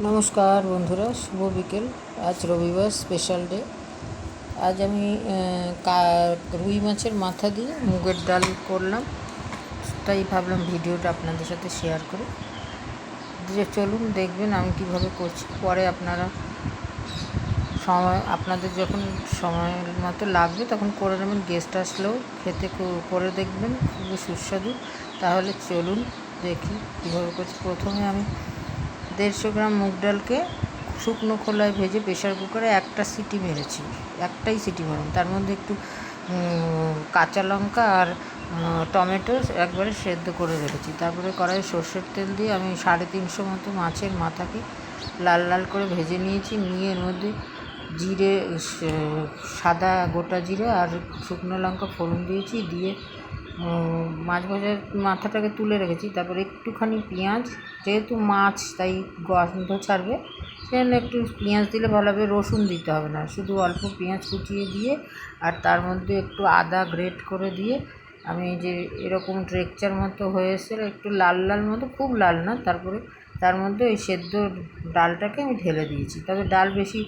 নমস্কার বন্ধুরা, শুভ বিকেল। আজ রবিবার, স্পেশাল ডে। আজ আমি রুই মাছের মাথা দিয়ে মুগের ডাল করলাম, তাই ভাবলাম ভিডিওটা আপনাদের সাথে শেয়ার করি। যে চলুন দেখবেন আমি কিভাবে করছি। পরে আপনাদের যখন সময়ের মতো লাগবে তখন করে নেবেন। গেস্ট আসলেও খেতে করে দেখবেন, খুবই সুস্বাদু। তাহলে চলুন দেখি কীভাবে করছি। প্রথমে আমি 150 গ্রাম মুগ ডালকে শুকনো খোলায় ভেজে প্রেশার কুকারে একটা সিটি মেরেছি। একটাই সিটি মারুন, তার মধ্যে একটু কাঁচা লঙ্কা আর টমেটো একবারে সেদ্ধ করে রেখেছি। তারপরে কড়াইয়ে সর্ষের তেল দিয়ে আমি 350 মতো মাছের মাথাকে লাল লাল করে ভেজে নিয়েছি। নিয়ে এর মধ্যে জিরে, সাদা গোটা জিরে আর শুকনো লঙ্কা ফোড়ন দিয়েছি। দিয়ে মাছ ভাজার মাথাটাকে তুলে রেখেছি। তারপরে একটুখানি পেঁয়াজ, যেহেতু মাছ তাই গন্ধ ছাড়বে, সেজন্য একটু পেঁয়াজ দিলে ভালো হবে। রসুন দিতে হবে না, শুধু অল্প পেঁয়াজ কুচিয়ে দিয়ে আর তার মধ্যে একটু আদা গ্রেট করে দিয়ে আমি যে এরকম টেক্সচার মতো হয়ে এসে একটু লাল লাল মতো, খুব লাল না। তারপরে তার মধ্যে ওই সেদ্ধ ডালটাকে আমি ঢেলে দিয়েছি। তবে ডাল বেশি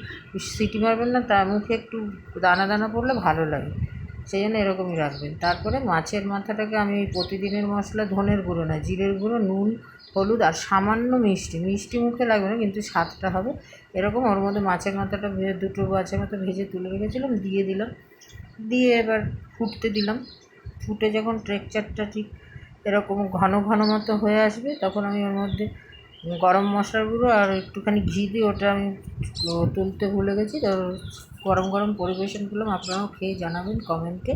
সিটি মারবেন না, তার মুখে একটু দানা দানা পড়লে ভালো লাগে, সেই জন্য এরকমই রাখবেন। তারপরে মাছের মাথাটাকে আমি প্রতিদিনের মশলা, ধনের গুঁড়ো না, জিরের গুঁড়ো, নুন, হলুদ আর সামান্য মিষ্টি মুখে লাগবে না, কিন্তু স্বাদটা হবে এরকম। ওর মধ্যে মাছের মাথাটা ভেজে, দুটো মাছের মাথা ভেজে তুলে রেখেছিলাম, দিয়ে দিলাম। দিয়ে এবার ফুটতে দিলাম। ফুটে যখন টেক্সচারটা ঠিক এরকম ঘন ঘন মতো হয়ে আসবে, তখন আমি ওর মধ্যে গরম মশলার গুঁড়ো আর একটুখানি ঘি দিয়ে, ওটা আমি তুলতে ভুলে গেছি, তো গরম গরম পরিবেশন করলাম। আপনারাও খেয়ে জানাবেন কমেন্টে